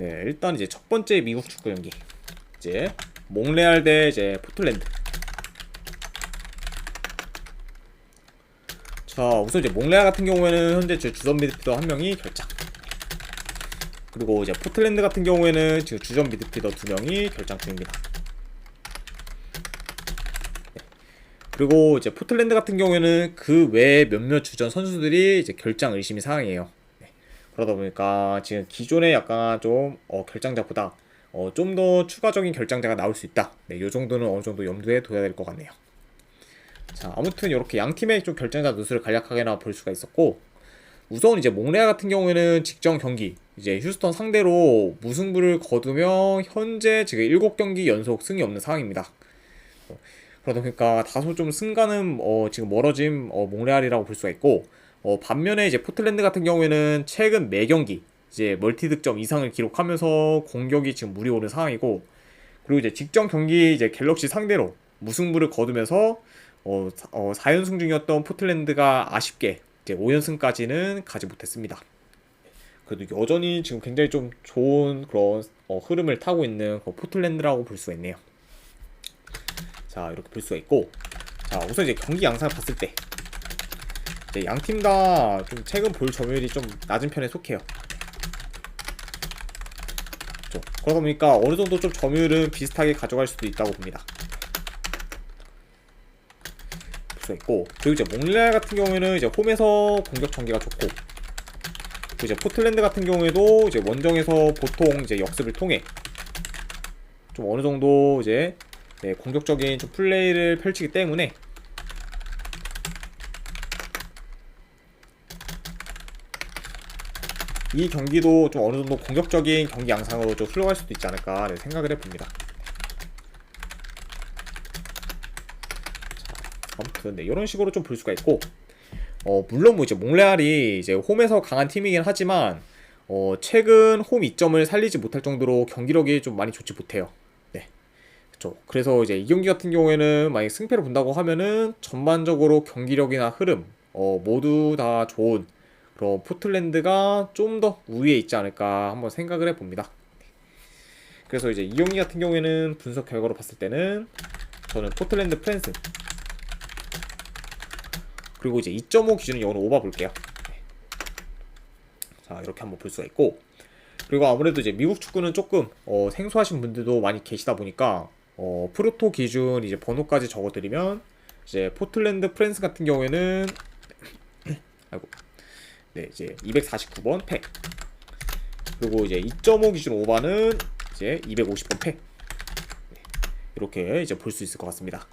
네, 일단 이제 첫 번째 미국 축구 경기. 이제 몽레알 대 이제 포틀랜드. 자, 우선 이제 몽레알 같은 경우에는 현재 주전 미드필더 한 명이 결장. 그리고 이제 포틀랜드 같은 경우에는 지금 주전 미드필더 두 명이 결장 중입니다. 네. 그리고 이제 포틀랜드 같은 경우에는 그 외에 몇몇 주전 선수들이 이제 결장 의심이 사항이에요. 네. 그러다 보니까 지금 기존에 약간 좀 결장자보다 좀 더 추가적인 결장자가 나올 수 있다. 네, 요 정도는 어느 정도 염두에 둬야 될 것 같네요. 자, 아무튼 이렇게 양 팀의 좀 결정자 누수를 간략하게나 볼 수가 있었고, 우선 이제 몽레알 같은 경우에는 직전 경기 이제 휴스턴 상대로 무승부를 거두며 현재 지금 7경기 연속 승이 없는 상황입니다. 그러다 보니까 다소 좀 승과는 지금 멀어진 몽레알이라고 볼 수가 있고, 반면에 이제 포틀랜드 같은 경우에는 최근 4경기 이제 멀티 득점 이상을 기록하면서 공격이 지금 물이 오는 상황이고, 그리고 이제 직전 경기 이제 갤럭시 상대로 무승부를 거두면서 4연승 중이었던 포틀랜드가 아쉽게 이제 5연승까지는 가지 못했습니다. 그래도 여전히 지금 굉장히 좀 좋은 그런 흐름을 타고 있는 포틀랜드라고 볼 수가 있네요. 자, 이렇게 볼 수가 있고, 자, 우선 이제 경기 양상을 봤을 때 양 팀 다 좀 최근 볼 점유율이 좀 낮은 편에 속해요. 그러다 보니까 어느 정도 좀 점유율은 비슷하게 가져갈 수도 있다고 봅니다. 볼 수 있고, 그리고 이제 몽레알 같은 경우에는 이제 홈에서 공격 전개가 좋고, 그리고 이제 포틀랜드 같은 경우에도 이제 원정에서 보통 이제 역습을 통해 좀 어느 정도 이제 공격적인 좀 플레이를 펼치기 때문에 이 경기도 좀 어느 정도 공격적인 경기 양상으로 좀 흘러갈 수도 있지 않을까 생각을 해봅니다. 아무튼 이런 식으로 좀 볼 수가 있고, 물론 뭐 이제 몽레알이 이제 홈에서 강한 팀이긴 하지만 최근 홈 이점을 살리지 못할 정도로 경기력이 좀 많이 좋지 못해요. 네, 그렇죠. 그래서 이제 이 경기 같은 경우에는 만약 승패를 본다고 하면은 전반적으로 경기력이나 흐름 모두 다 좋은 그런 포틀랜드가 좀 더 우위에 있지 않을까 한번 생각을 해봅니다. 그래서 이제 이 경기 같은 경우에는 분석 결과로 봤을 때는 저는 포틀랜드 프랜스, 그리고 이제 2.5 기준은 이거는 오바 볼게요. 자, 이렇게 한번 볼 수가 있고, 그리고 아무래도 이제 미국 축구는 조금 생소하신 분들도 많이 계시다 보니까 프로토 기준 이제 번호까지 적어드리면 이제 포틀랜드 프랜스 같은 경우에는 아이고, 네, 이제 249번 패, 그리고 이제 2.5 기준 오바는 이제 250번 패. 네, 이렇게 이제 볼 수 있을 것 같습니다.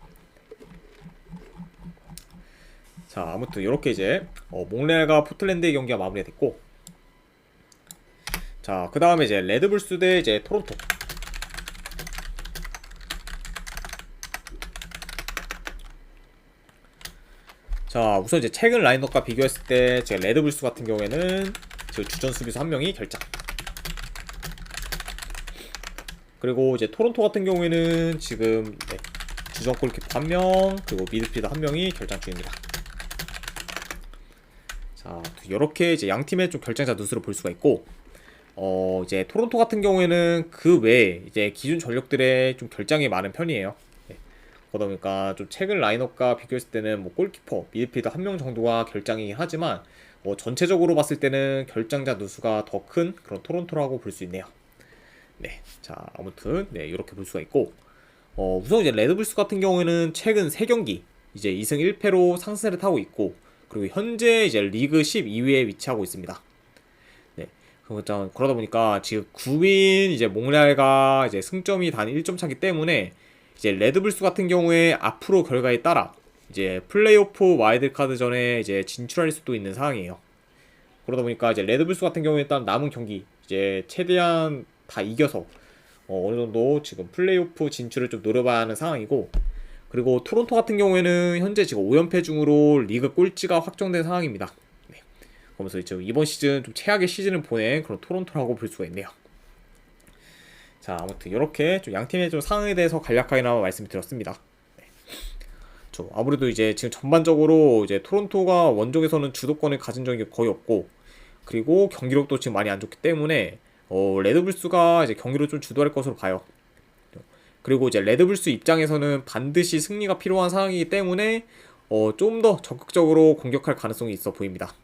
자, 아무튼 이렇게 이제 몽레알과 포틀랜드의 경기가 마무리가 됐고, 자, 그 다음에 이제 레드불스 대 이제 토론토. 자, 우선 이제 최근 라인업과 비교했을 때 제가 레드불스 같은 경우에는 지금 주전 수비수 한 명이 결장. 그리고 이제 토론토 같은 경우에는 지금 주전 골키퍼 한 명, 그리고 미드필더 한 명이 결장 중입니다. 자, 이렇게 이제 양 팀의 좀 결정자 누수를 볼 수가 있고, 이제 토론토 같은 경우에는 그 외에 이제 기존 전력들의 좀 결장이 많은 편이에요. 네. 그러다 보니까 좀 최근 라인업과 비교했을 때는 뭐 골키퍼, 미드필더 한 명 정도가 결장이긴 하지만 전체적으로 봤을 때는 결장자 누수가 더 큰 그런 토론토라고 볼 수 있네요. 네, 자, 아무튼 이렇게 볼 수가 있고, 우선 이제 레드불스 같은 경우에는 최근 3경기 이제 2승 1패로 상승세를 타고 있고, 그리고 현재 이제 리그 12위에 위치하고 있습니다. 네, 그러다 보니까 지금 9위인 이제 몽레알과 이제 승점이 단 1점 차기 때문에 이제 레드불스 같은 경우에 앞으로 결과에 따라 이제 플레이오프 와일드카드전에 이제 진출할 수도 있는 상황이에요. 그러다 보니까 이제 레드불스 같은 경우에 일단 남은 경기 이제 최대한 다 이겨서 어느 정도 지금 플레이오프 진출을 좀 노려봐야 하는 상황이고, 그리고 토론토 같은 경우에는 현재 지금 5연패 중으로 리그 꼴찌가 확정된 상황입니다. 네. 그러면서 지금 이번 시즌 좀 최악의 시즌을 보낸 그런 토론토라고 볼 수가 있네요. 자, 아무튼 이렇게 좀 양팀의 좀 상황에 대해서 간략하게나마 말씀을 드렸습니다. 네. 아무래도 이제 지금 전반적으로 이제 토론토가 원정에서는 주도권을 가진 적이 거의 없고, 그리고 경기력도 지금 많이 안 좋기 때문에 레드불스가 이제 경기를 좀 주도할 것으로 봐요. 그리고 이제 레드불스 입장에서는 반드시 승리가 필요한 상황이기 때문에 좀 더 적극적으로 공격할 가능성이 있어 보입니다.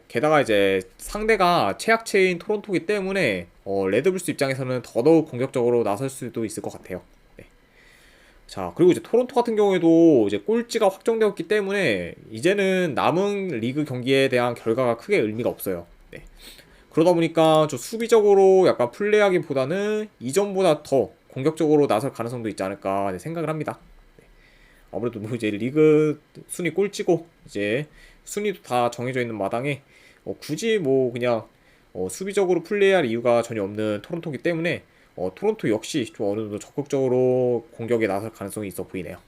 게다가 이제 상대가 최약체인 토론토기 때문에 레드불스 입장에서는 더더욱 공격적으로 나설 수도 있을 것 같아요. 네. 자, 그리고 이제 토론토 같은 경우에도 이제 꼴찌가 확정되었기 때문에 이제는 남은 리그 경기에 대한 결과가 크게 의미가 없어요. 네. 그러다 보니까 좀 수비적으로 약간 플레이하기보다는 이전보다 더 공격적으로 나설 가능성도 있지 않을까 생각을 합니다. 네. 아무래도 뭐 이제 리그 순위 꼴찌고 이제 순위도 다 정해져 있는 마당에 굳이 뭐 그냥 수비적으로 플레이할 이유가 전혀 없는 토론토기 때문에 토론토 역시 좀 어느 정도 적극적으로 공격에 나설 가능성이 있어 보이네요.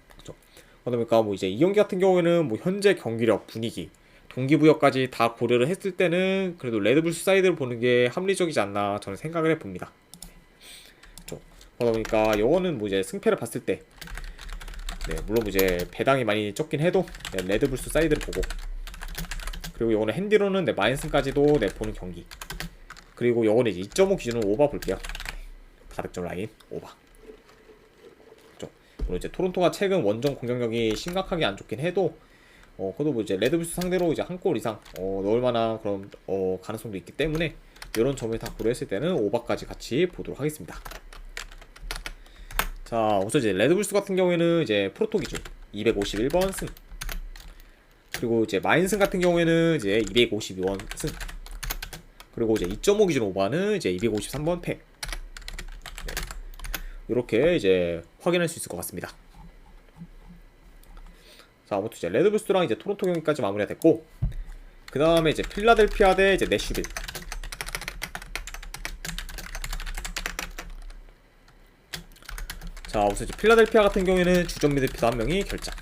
그렇죠? 그러니까 뭐 이제 이 경기 같은 경우에는 뭐 현재 경기력, 분위기, 동기부여까지 다 고려를 했을 때는 그래도 레드불스 사이드를 보는 게 합리적이지 않나 저는 생각을 해봅니다. 그렇죠? 그러다 보니까 이거는 뭐 이제 승패를 봤을 때 네, 물론 이제 배당이 많이 적긴 해도 네, 레드불스 사이드를 보고 그리고 요거는 핸디로는 네, 마인슨까지도 네, 보는 경기 그리고 요거는 이제 2.5 기준으로 오바 볼게요. 다득점 라인 오바. 그렇죠? 물론 이제 토론토가 최근 원정 공격력이 심각하게 안 좋긴 해도 그래도 뭐 이제 레드불스 상대로 이제 한 골 이상 넣을 만한 그런 가능성도 있기 때문에 이런 점을 다 고려했을 때는 오바까지 같이 보도록 하겠습니다. 자, 우선 이제 레드불스 같은 경우에는 이제 프로토 기준 251번 승. 그리고 이제 마인슨 같은 경우에는 이제 252번 승. 그리고 이제 2.5 기준 오바는 이제 253번 패. 네. 이렇게 이제 확인할 수 있을 것 같습니다. 자, 아무튼 이제 레드불스랑 이제 토론토 경기까지 마무리가 됐고, 그 다음에 이제 필라델피아 대 이제 내슈빌. 자, 우선 이제 필라델피아 같은 경우에는 주전 미드필더 한 명이 결장.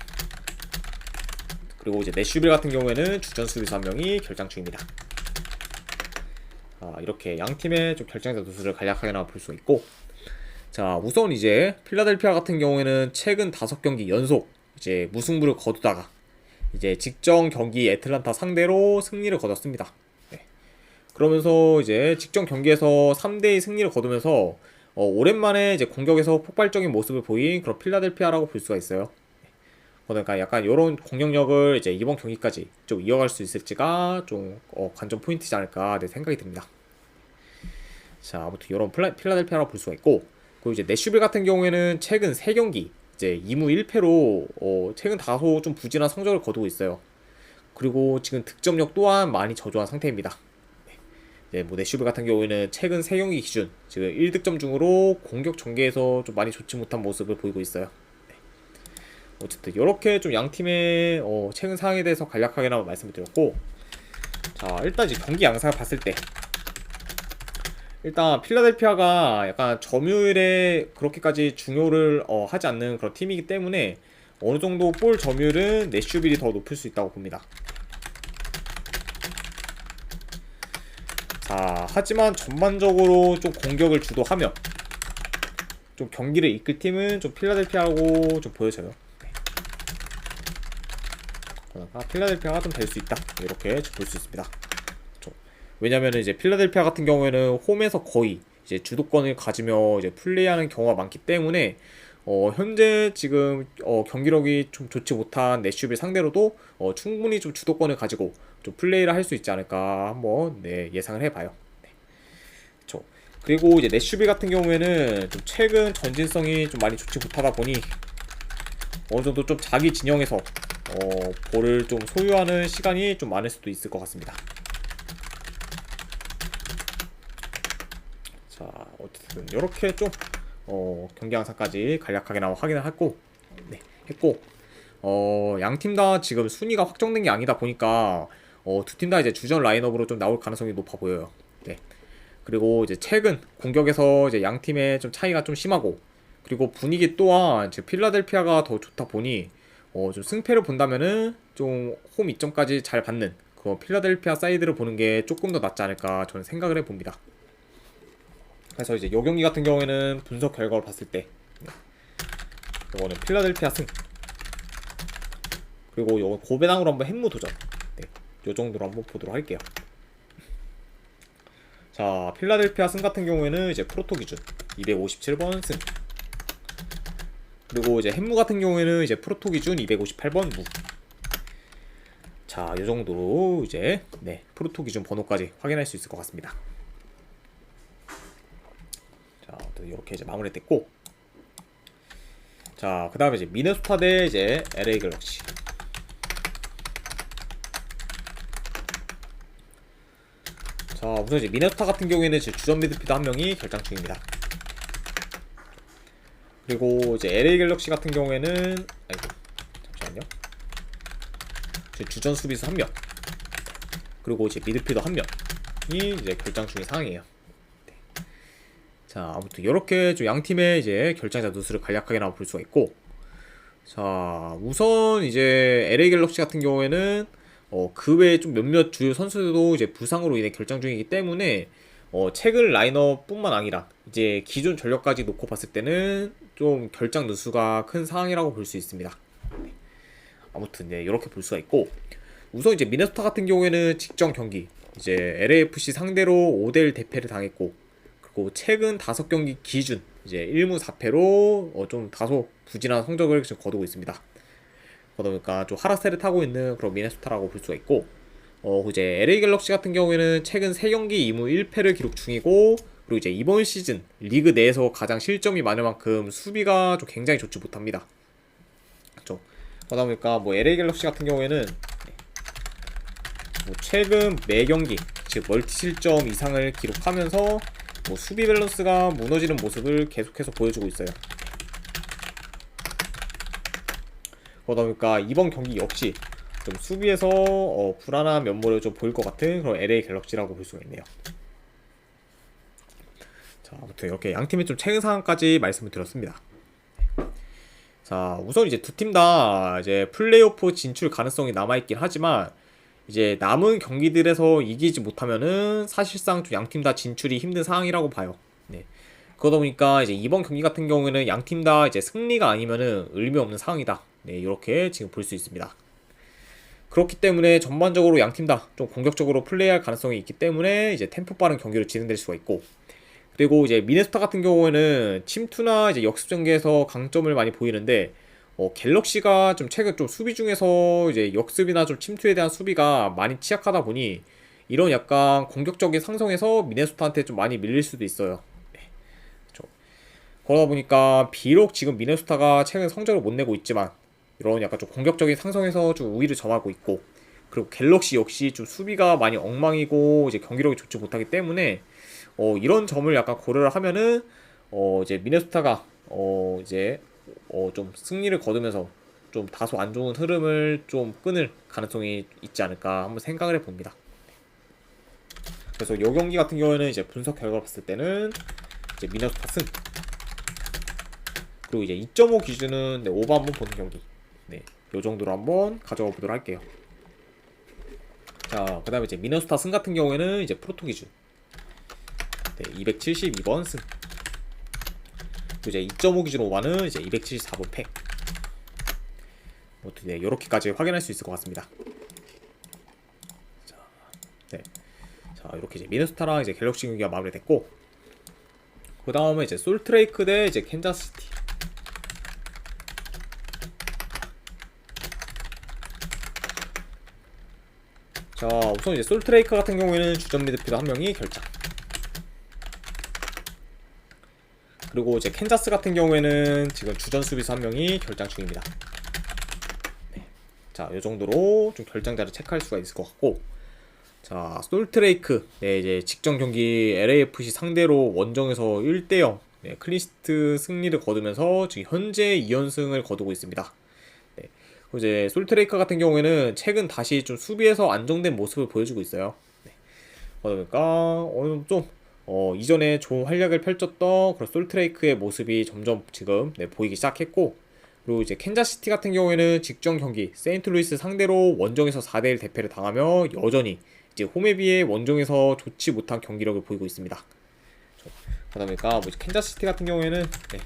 그리고 이제 내슈빌 같은 경우에는 주전 수비수 한 명이 결장 중입니다. 이렇게 양 팀의 좀 결장자 누수를 간략하게 볼 수 있고, 자, 우선 이제 필라델피아 같은 경우에는 최근 5경기 연속 이제 무승부를 거두다가 이제 직전 경기 애틀란타 상대로 승리를 거뒀습니다. 네. 그러면서 이제 직전 경기에서 3대2 승리를 거두면서 오랜만에 이제 공격에서 폭발적인 모습을 보인 그런 필라델피아라고 볼 수가 있어요. 그러니까 약간 이런 공격력을 이제 이번 경기까지 좀 이어갈 수 있을지가 좀 관전 포인트지 않을까 생각이 듭니다. 자, 아무튼 이런 필라델피아라고 볼 수가 있고, 그리고 이제 내슈빌 같은 경우에는 최근 3경기 이제 2무 1패로 최근 다소 좀 부진한 성적을 거두고 있어요. 그리고 지금 득점력 또한 많이 저조한 상태입니다. 네, 뭐 내슈빌 같은 경우에는 최근 3경기 기준 지금 1득점 중으로 공격 전개에서 좀 많이 좋지 못한 모습을 보이고 있어요. 네. 어쨌든 이렇게 좀 양팀의 최근 상황에 대해서 간략하게나마 말씀을 드렸고, 자, 일단 이제 경기 양상을 봤을 때 일단 필라델피아가 약간 점유율에 그렇게까지 중요를 하지 않는 그런 팀이기 때문에 어느 정도 볼 점유율은 내슈빌이 더 높을 수 있다고 봅니다. 자, 하지만 전반적으로 좀 공격을 주도하며 좀 경기를 이끌 팀은 좀 필라델피아라고 좀 보여져요. 네. 그러니까 필라델피아가 좀 될 수 있다, 이렇게 볼 수 있습니다. 왜냐면 이제 필라델피아 같은 경우에는 홈에서 거의 이제 주도권을 가지며 이제 플레이하는 경우가 많기 때문에 현재 지금 경기력이 좀 좋지 못한 내슈빌 상대로도 충분히 좀 주도권을 가지고 좀 플레이를 할 수 있지 않을까 한번 예상을 해봐요. 네. 그렇죠. 그리고 이제 내슈빌 같은 경우에는 좀 최근 전진성이 좀 많이 좋지 못하다 보니 어느 정도 좀 자기 진영에서 볼을 좀 소유하는 시간이 좀 많을 수도 있을 것 같습니다. 자, 어쨌든 이렇게 좀 경기 양상까지 간략하게 확인을 했고, 양팀 다 지금 순위가 확정된 게 아니다 보니까 두 팀 다 이제 주전 라인업으로 좀 나올 가능성이 높아 보여요. 네. 그리고 이제 최근 공격에서 이제 양 팀의 좀 차이가 좀 심하고, 그리고 분위기 또한 지금 필라델피아가 더 좋다 보니 좀 승패를 본다면은 좀 홈 이점까지 잘 받는 그 필라델피아 사이드를 보는 게 조금 더 낫지 않을까 저는 생각을 해봅니다. 그래서 이제 요 경기 같은 경우에는 분석 결과를 봤을 때 이거는 필라델피아 승, 그리고 요 고배당으로 한번 핵무 도전, 요 정도로 한번 보도록 할게요. 자, 필라델피아 승 같은 경우에는 이제 프로토 기준 257번 승. 그리고 이제 햄무 같은 경우에는 이제 프로토 기준 258번 무. 자, 이 정도로 이제 네, 프로토 기준 번호까지 확인할 수 있을 것 같습니다. 자, 이렇게 이제 마무리됐고, 자, 그 다음에 이제 미네소타 대 이제 LA 갤럭시. 자, 우선 이제 미네소타 같은 경우에는 이제 주전 미드필더 한 명이 결장 중입니다. 그리고 이제 LA 갤럭시 같은 경우에는 아이고 잠시만요. 주전 수비수 한 명, 그리고 이제 미드필더 한 명이 이제 결장 중인 상황이에요. 네. 자, 아무튼 이렇게 좀 양 팀의 이제 결장자 누수를 간략하게 나와 볼 수가 있고, 자, 우선 이제 LA 갤럭시 같은 경우에는 그 외에 좀 몇몇 주요 선수들도 이제 부상으로 인해 결장 중이기 때문에 최근 라인업뿐만 아니라 이제 기존 전력까지 놓고 봤을 때는 좀 결장 누수가 큰 상황이라고 볼 수 있습니다. 네. 아무튼 네, 이렇게 볼 수가 있고, 우선 이제 미네소타 같은 경우에는 직전 경기 이제 LAFC 상대로 5대1 대패를 당했고, 그리고 최근 5경기 기준 이제 1무 4패로 좀 다소 부진한 성적을 지금 거두고 있습니다. 그러다 보니까 좀 하락세를 타고 있는 그런 미네소타라고 볼 수가 있고, 이제 LA 갤럭시 같은 경우에는 최근 3경기 2무 1패를 기록 중이고, 그리고 이제 이번 시즌 리그 내에서 가장 실점이 많을 만큼 수비가 좀 굉장히 좋지 못합니다. 그렇죠. 그러다 보니까 뭐 LA 갤럭시 같은 경우에는 뭐 최근 매 경기 즉 멀티 실점 이상을 기록하면서 뭐 수비 밸런스가 무너지는 모습을 계속해서 보여주고 있어요. 그러다 보니까 이번 경기 역시 좀 수비에서 불안한 면모를 좀 보일 것 같은 그런 LA 갤럭시라고 볼 수가 있네요. 자, 아무튼 이렇게 양 팀의 좀 최근 상황까지 말씀을 드렸습니다. 자, 우선 이제 두 팀 다 이제 플레이오프 진출 가능성이 남아있긴 하지만, 이제 남은 경기들에서 이기지 못하면은 사실상 좀 양 팀 다 진출이 힘든 상황이라고 봐요. 네. 그러다 보니까 이제 이번 경기 같은 경우에는 양 팀 다 이제 승리가 아니면은 의미 없는 상황이다. 네, 이렇게 지금 볼 수 있습니다. 그렇기 때문에 전반적으로 양 팀 다 좀 공격적으로 플레이할 가능성이 있기 때문에 이제 템포 빠른 경기로 진행될 수가 있고, 그리고 이제 미네소타 같은 경우에는 침투나 이제 역습 전개에서 강점을 많이 보이는데, 갤럭시가 좀 최근 좀 수비 중에서 이제 역습이나 좀 침투에 대한 수비가 많이 취약하다 보니 이런 약간 공격적인 상성에서 미네소타한테 좀 많이 밀릴 수도 있어요. 네. 그렇죠. 그러다 보니까 비록 지금 미네소타가 최근 성적을 못 내고 있지만 이런 약간 좀 공격적인 상성에서 좀 우위를 점하고 있고, 그리고 갤럭시 역시 좀 수비가 많이 엉망이고 이제 경기력이 좋지 못하기 때문에 이런 점을 약간 고려를 하면은 이제 미네소타가 이제 좀 승리를 거두면서 좀 다소 안 좋은 흐름을 좀 끊을 가능성이 있지 않을까 한번 생각을 해봅니다. 그래서 이 경기 같은 경우에는 이제 분석 결과를 봤을 때는 이제 미네소타 승, 그리고 이제 2.5 기준은 네, 오버 한번 보는 경기, 네, 요 정도로 한번 가져가 보도록 할게요. 자, 그 다음에 이제 미네소타 승 같은 경우에는 이제 프로토 기준 네, 272번 승, 이제 2.5 기준 오버는 이제 274번 패. 네, 이렇게까지 확인할 수 있을 것 같습니다. 자, 네, 자 이렇게 이제 미네소타랑 이제 갤럭시 경기가 마무리됐고, 그 다음에 이제 솔트레이크 대 이제 캔자스시티. 자, 우선 이제 솔트레이크 같은 경우에는 주전 미드필더 한 명이 결장. 그리고 이제 캔자스 같은 경우에는 지금 주전 수비수 한 명이 결장 중입니다. 네. 자, 이 정도로 좀 결장자를 체크할 수가 있을 것 같고, 자, 솔트레이크 네, 이제 직전 경기 LAFC 상대로 원정에서 1대0 네, 클린시트 승리를 거두면서 지금 현재 2연승을 거두고 있습니다. 네. 그리고 이제 솔트레이크 같은 경우에는 최근 다시 좀 수비에서 안정된 모습을 보여주고 있어요. 네. 그러니까 어느 좀 이전에 좋은 활약을 펼쳤던 그런 솔트레이크의 모습이 점점 지금 네, 보이기 시작했고, 그리고 이제 캔자스시티 같은 경우에는 직전 경기 세인트루이스 상대로 원정에서 4대1 대패를 당하며 여전히 이제 홈에 비해 원정에서 좋지 못한 경기력을 보이고 있습니다. 그러다 보니까 뭐 캔자스시티 같은 경우에는 네,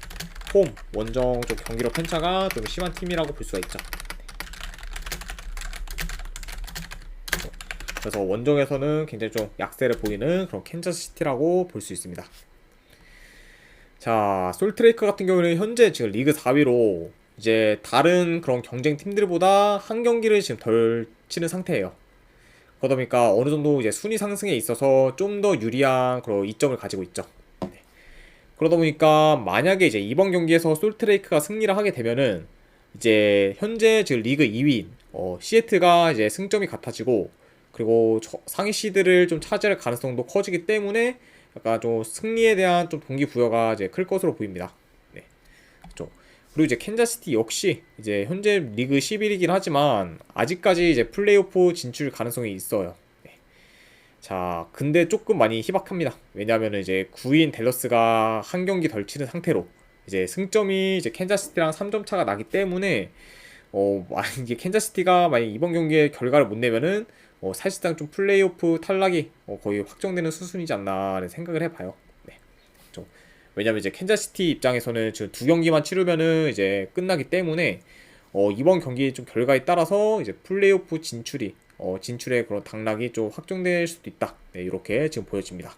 홈 원정 좀 경기력 편차가 좀 심한 팀이라고 볼 수가 있죠. 그래서 원정에서는 굉장히 좀 약세를 보이는 그런 캔자스시티라고 볼 수 있습니다. 자, 솔트레이크 같은 경우는 현재 지금 리그 4위로 이제 다른 그런 경쟁 팀들보다 한 경기를 지금 덜 치는 상태예요. 그러다 보니까 어느 정도 이제 순위 상승에 있어서 좀 더 유리한 그런 이점을 가지고 있죠. 그러다 보니까 만약에 이제 이번 경기에서 솔트레이크가 승리를 하게 되면은 이제 현재 지금 리그 2위 시애틀과 이제 승점이 같아지고, 그리고 상위 시드를 좀 차지할 가능성도 커지기 때문에 약간 좀 승리에 대한 좀 동기부여가 이제 클 것으로 보입니다. 네. 그렇죠. 그리고 이제 캔자시티 역시 이제 현재 리그 11위긴 하지만 아직까지 이제 플레이오프 진출 가능성이 있어요. 네. 자, 근데 조금 많이 희박합니다. 왜냐하면 이제 9위인 댈러스가 한 경기 덜 치는 상태로 이제 승점이 이제 캔자시티랑 3점 차가 나기 때문에 만약에 캔자시티가 만약 이번 경기에 결과를 못 내면은 사실상 좀 플레이오프 탈락이 거의 확정되는 수순이지 않나라는 생각을 해봐요. 네. 좀 왜냐면 이제 캔자시티 입장에서는 지금 두 경기만 치르면은 이제 끝나기 때문에 이번 경기 좀 결과에 따라서 이제 플레이오프 진출의 그런 당락이 좀 확정될 수도 있다. 네, 이렇게 지금 보여집니다.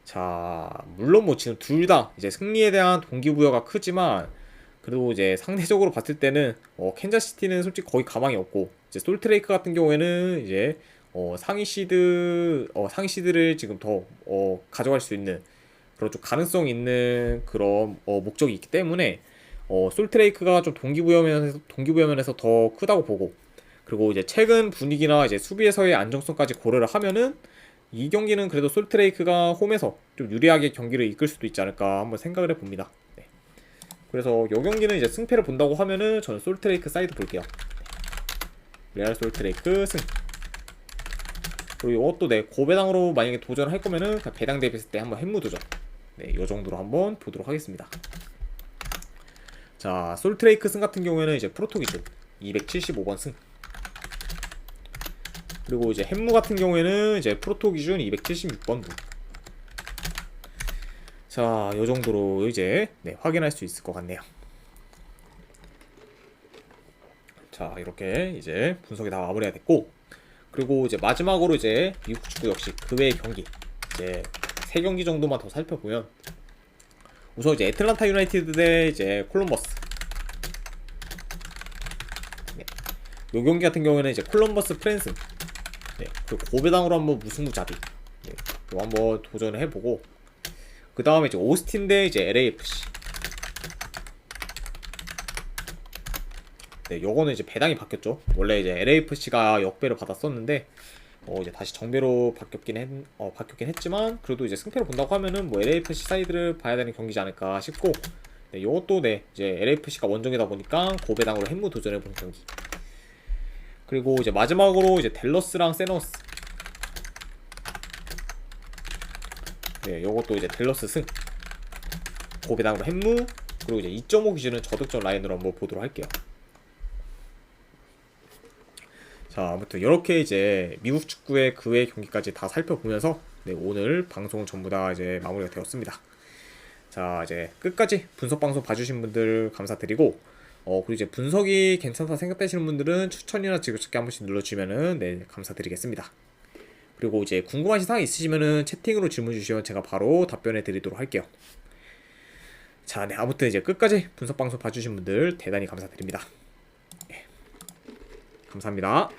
자, 물론 뭐 지금 둘 다 이제 승리에 대한 동기부여가 크지만 그래도 이제 상대적으로 봤을 때는 캔자시티는 솔직히 거의 가망이 없고, 이제 솔트레이크 같은 경우에는 이제 상위 시드를 지금 더 가져갈 수 있는 그런 좀 가능성 있는 그런 목적이 있기 때문에 솔트레이크가 좀 동기부여 면에서 더 크다고 보고, 그리고 이제 최근 분위기나 이제 수비에서의 안정성까지 고려를 하면은 이 경기는 그래도 솔트레이크가 홈에서 좀 유리하게 경기를 이끌 수도 있지 않을까 한번 생각을 해봅니다. 네. 그래서 이 경기는 이제 승패를 본다고 하면은 저는 솔트레이크 사이드 볼게요. 레알 솔트레이크 승. 그리고 이것도 내 고배당으로 만약에 도전할 거면은 배당 대비했을 때 한번 햄무 도전. 네, 이 정도로 한번 보도록 하겠습니다. 자, 솔트레이크 승 같은 경우에는 이제 프로토 기준 275번 승. 그리고 이제 햄무 같은 경우에는 이제 프로토 기준 276번 무. 자, 이 정도로 이제 확인할 수 있을 것 같네요. 자, 이렇게 이제 분석이 다 마무리가 됐고, 그리고 이제 마지막으로 이제 미국 축구 역시 그 외의 경기 이제 3경기 정도만 더 살펴보면, 우선 이제 애틀란타 유나이티드 대 이제 콜럼버스. 네. 요 경기 같은 경우에는 이제 콜럼버스 프랜스. 네. 그리고 고배당으로 한번 무승부잡이. 네. 요 한번 도전을 해보고, 그 다음에 이제 오스틴 대 이제 LAFC. 네, 요거는 이제 배당이 바뀌었죠. 원래 이제 LAFC가 역배를 받았었는데 이제 다시 정배로 바뀌었긴 했지만, 그래도 이제 승패를 본다고 하면은 뭐 LAFC 사이드를 봐야 되는 경기지 않을까 싶고, 네, 요것도 이제 LAFC가 원정이다 보니까 고배당으로 햄무 도전해보는 경기. 그리고 이제 마지막으로 이제 댈러스랑 세너스. 네, 요것도 이제 댈러스 승. 고배당으로 햄무. 그리고 이제 2.5 기준은 저득점 라인으로 한번 보도록 할게요. 자, 아무튼 이렇게 이제 미국 축구의 그 외 경기까지 다 살펴보면서 오늘 방송 전부 다 이제 마무리가 되었습니다. 자, 이제 끝까지 분석 방송 봐주신 분들 감사드리고, 그리고 이제 분석이 괜찮다 생각되시는 분들은 추천이나 지급찾기 한 번씩 눌러주면은 감사드리겠습니다. 그리고 이제 궁금하신 사항 있으시면은 채팅으로 질문 주시면 제가 바로 답변해 드리도록 할게요. 자, 아무튼 이제 끝까지 분석 방송 봐주신 분들 대단히 감사드립니다. 감사합니다.